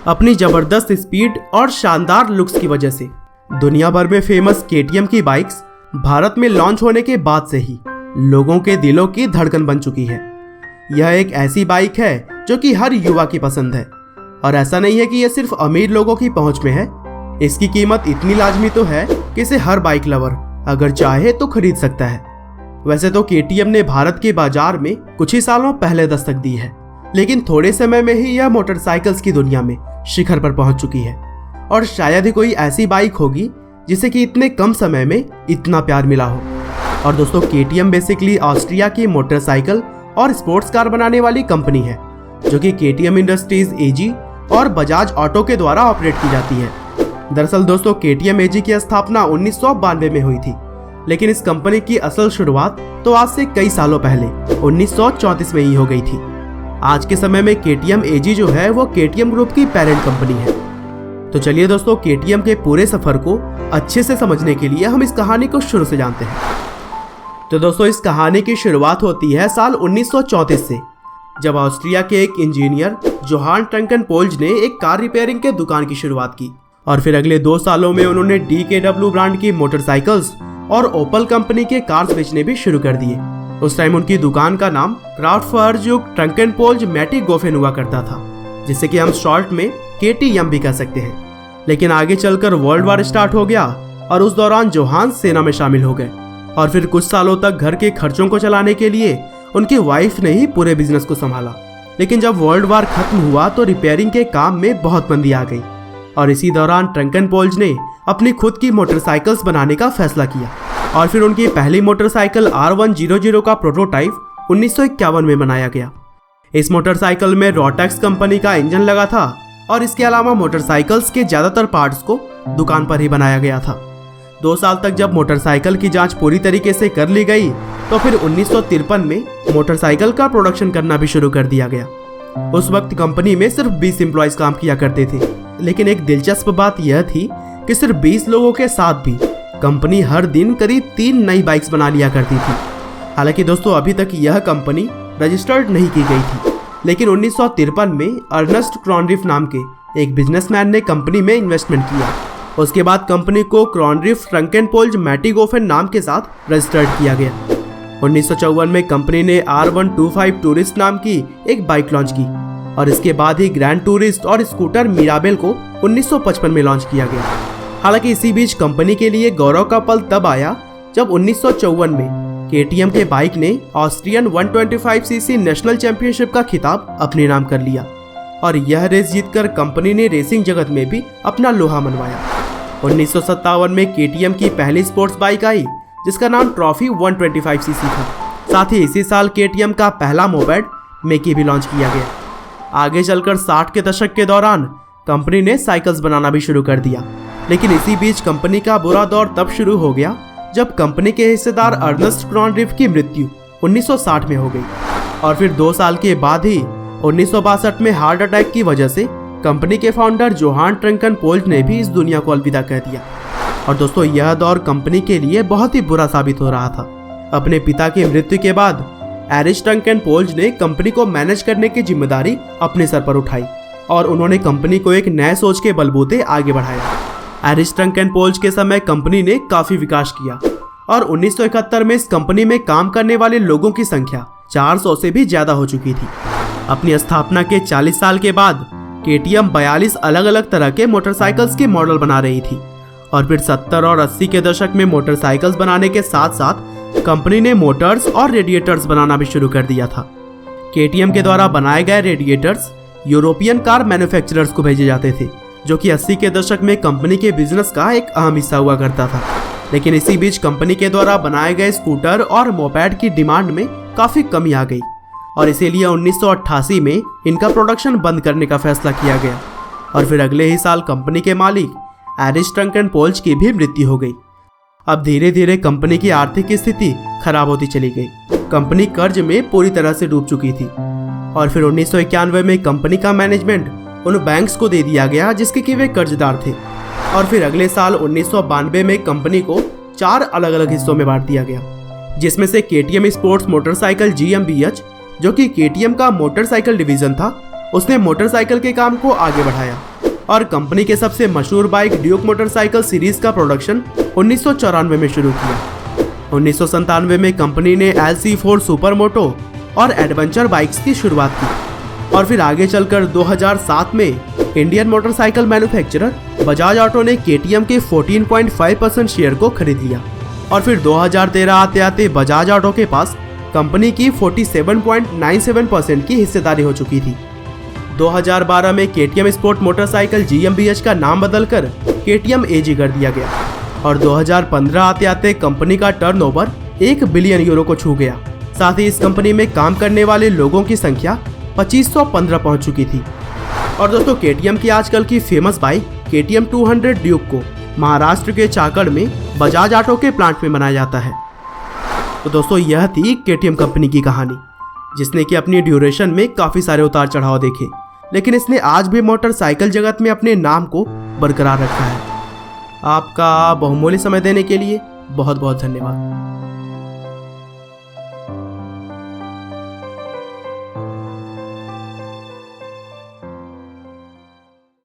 अपनी जबरदस्त स्पीड और शानदार लुक्स की वजह से दुनिया भर में फेमस KTM की बाइक्स भारत में लॉन्च होने के बाद से ही लोगों के दिलों की धड़कन बन चुकी है। यह एक ऐसी बाइक है जो कि हर युवा की पसंद है, और ऐसा नहीं है कि यह सिर्फ अमीर लोगों की पहुंच में है। इसकी कीमत इतनी लाजमी तो है कि इसे हर बाइक लवर अगर चाहे तो खरीद सकता है। वैसे तो KTM ने भारत के बाजार में कुछ ही सालों पहले दस्तक दी है, लेकिन थोड़े समय में ही यह मोटरसाइकिल्स की दुनिया में शिखर पर पहुंच चुकी है, और शायद ही कोई ऐसी बाइक होगी जिसे कि इतने कम समय में इतना प्यार मिला हो। और दोस्तों, KTM बेसिकली ऑस्ट्रिया की मोटरसाइकिल और स्पोर्ट्स कार बनाने वाली कंपनी है, जो कि KTM इंडस्ट्रीज AG और बजाज ऑटो के द्वारा ऑपरेट की जाती है। दरअसल दोस्तों, KTM AG की स्थापना 1992 में हुई थी, लेकिन इस कंपनी की असल शुरुआत तो आज से कई सालों पहले 1934 में ही हो गई थी। आज के समय में KTM AG जो है वो KTM ग्रुप की पेरेंट कंपनी है। तो चलिए दोस्तों, KTM के पूरे सफर को अच्छे से समझने के लिए हम इस कहानी को शुरू से जानते हैं। तो दोस्तों, इस कहानी की शुरुआत होती है साल 1934 से, जब ऑस्ट्रिया के एक इंजीनियर जोहान ट्रंकेनपोल्ज ने एक कार रिपेयरिंग के दुकान की शुरुआत की, और फिर अगले 2 सालों में उन्होंने DKW ब्रांड की मोटरसाइकिल्स और ओपल कंपनी के कार्स बेचने भी शुरू कर दिए। उस टाइम उनकी दुकान का नाम क्राफ्टफर्जुक ट्रंकेनपोल्ज मैटिगोफेन हुआ करता था, जिसे कि हम शॉर्ट में KTM भी कह सकते हैं। लेकिन आगे चलकर वर्ल्ड वार स्टार्ट हो गया, और उस दौरान जोहान सेना में शामिल हो गए, और फिर कुछ सालों तक घर के खर्चों को चलाने के लिए उनकी वाइफ ने ही पूरे बिजनेस को संभाला। लेकिन जब वर्ल्ड वार खत्म हुआ तो रिपेयरिंग के काम में बहुत मंदी आ गई, और इसी दौरान ट्रंकेनपोल्ज ने अपनी खुद की मोटरसाइकिल्स बनाने का फैसला किया, और फिर उनकी पहली मोटरसाइकिल R100 का प्रोटोटाइप 1951 में बनाया गया। इस मोटरसाइकिल में रोटेक्स कंपनी का इंजन लगा था, और इसके अलावा मोटरसाइकिल्स के ज्यादातर पार्ट्स को दुकान पर ही बनाया गया था। 2 साल तक जब मोटरसाइकिल की जांच पूरी तरीके से कर ली गई, तो फिर 1953 में मोटरसाइकिल का प्रोडक्शन करना भी शुरू कर दिया गया। उस वक्त कंपनी में सिर्फ 20 एम्प्लॉयज काम किया करते थे, लेकिन एक दिलचस्प बात यह थी कि सिर्फ 20 लोगों के साथ भी कंपनी हर दिन करीब 3 नई बाइक्स बना लिया करती थी। हालांकि दोस्तों, अभी तक यह कंपनी रजिस्टर्ड नहीं की गई थी, लेकिन 1953 में अर्नेस्ट क्रॉनरिफ नाम के एक बिजनेसमैन ने कंपनी में इन्वेस्टमेंट किया। उसके बाद कंपनी को क्रॉनरिफ ट्रंकेनपोल्ज मैटिगोफेन नाम के साथ रजिस्टर्ड किया गया। 1954 में कंपनी ने R125 टूरिस्ट नाम की एक बाइक लॉन्च की, और इसके बाद ही ग्रैंड टूरिस्ट और स्कूटर मिराबेल को 1955 में लॉन्च किया गया। हालांकि इसी बीच कंपनी के लिए गौरव का पल तब आया जब 1954 में KTM के बाइक ने ऑस्ट्रियन 125cc नेशनल चैंपियनशिप का खिताब अपने नाम कर लिया, और यह रेस जीतकर कंपनी ने रेसिंग जगत में भी अपना लोहा मनवाया। 1957 में KTM की पहली स्पोर्ट्स बाइक आई, जिसका नाम ट्रॉफी 125cc था। साथ ही इसी साल KTM का पहला मोपेड मेकी भी लॉन्च किया गया। आगे चलकर 60 के दशक के दौरान कंपनी ने साइकिल्स बनाना भी शुरू कर दिया, लेकिन इसी बीच कंपनी का बुरा दौर तब शुरू हो गया जब कंपनी के हिस्सेदार अर्नेस्ट क्रॉनरिफ की मृत्यु 1960 में हो गई, और फिर 2 साल के बाद ही 1962 में हार्ट अटैक की वजह से कंपनी के फाउंडर जोहान ट्रंकेनपोल्ज ने भी इस दुनिया को अलविदा कह दिया। और दोस्तों, यह दौर कंपनी के लिए बहुत ही बुरा साबित हो रहा था। अपने पिता की मृत्यु के बाद एरिस ट्रंकेनपोल्ज ने कंपनी को मैनेज करने की जिम्मेदारी अपने सर पर उठाई, और उन्होंने कंपनी को एक नए सोच के बलबूते आगे बढ़ाया। एरिस ट्रंकेनपोल्ज के समय कंपनी ने काफी विकास किया, और 1971 में इस कंपनी में काम करने वाले लोगों की संख्या 400 से भी ज्यादा हो चुकी थी। अपनी स्थापना के 40 साल के बाद KTM 42 अलग अलग तरह के मोटरसाइकिल्स के मॉडल बना रही थी, और फिर 70 और 80 के दशक में मोटरसाइकिल्स बनाने के साथ साथ कंपनी ने मोटर्स और रेडिएटर्स बनाना भी शुरू कर दिया था। KTM के द्वारा बनाए गए रेडिएटर्स यूरोपियन कार मैन्युफैक्चरर्स को भेजे जाते थे, जो कि 80 के दशक में कंपनी के बिजनेस का एक अहम हिस्सा हुआ करता था। लेकिन इसी बीच कंपनी के द्वारा बनाए गए स्कूटर और मोपेड की डिमांड में काफी कमी आ गई, और इसीलिए 1988 में इनका प्रोडक्शन बंद करने का फैसला किया गया, और फिर अगले ही साल कंपनी के मालिक एरिस ट्रंकेनपोल्ज की भी मृत्यु हो गई। अब धीरे धीरे कंपनी की आर्थिक स्थिति खराब होती चली गई। कंपनी कर्ज में पूरी तरह से डूब चुकी थी, और फिर 1991 में कंपनी का मैनेजमेंट उन बैंक्स को दे दिया गया जिसके कि वे कर्जदार थे, और फिर अगले साल 1992 में कंपनी को 4 अलग अलग हिस्सों में बांट दिया गया, जिसमें से KTM स्पोर्ट्स मोटरसाइकिल GmbH, जो कि KTM का मोटरसाइकिल डिवीजन था, उसने मोटरसाइकिल के काम को आगे बढ़ाया, और कंपनी के सबसे मशहूर बाइक ड्यूक मोटरसाइकिल सीरीज का प्रोडक्शन 1994 में शुरू किया। 1997 में कंपनी ने LC4 सुपरमोटो और एडवेंचर बाइक्स की शुरुआत की और फिर आगे चलकर 2007 में Indian motorcycle manufacturer Bajaj auto ने KTM के 14.5% शेयर को खरीद लिया और फिर 2013 आते आते बजाज ऑटो के पास कंपनी की 47.97% की हिस्सेदारी हो चुकी थी। 2012 में KTM स्पोर्ट मोटरसाइकिल GmbH का नाम बदलकर KTM AG कर दिया गया और 2015 आते आते कंपनी का टर्नओवर 1 बिलियन यूरो को छू गया। साथ ही इस कंपनी में काम करने वाले लोगों की संख्या 2515 पहुंच चुकी थी। और दोस्तों KTM की आजकल की फेमस बाइक KTM 200 ड्यूक को महाराष्ट्र के चाकड़ में बजाज ऑटो के प्लांट में बनाया जाता है। तो दोस्तों यह थी KTM कंपनी की कहानी, जिसने कि अपनी ड्यूरेशन में काफ़ी सारे उतार चढ़ाव देखे, लेकिन इसने आज भी मोटरसाइकिल जगत में अपने नाम को बरकरार रखा है। आपका बहुमूल्य समय देने के लिए बहुत बहुत धन्यवाद।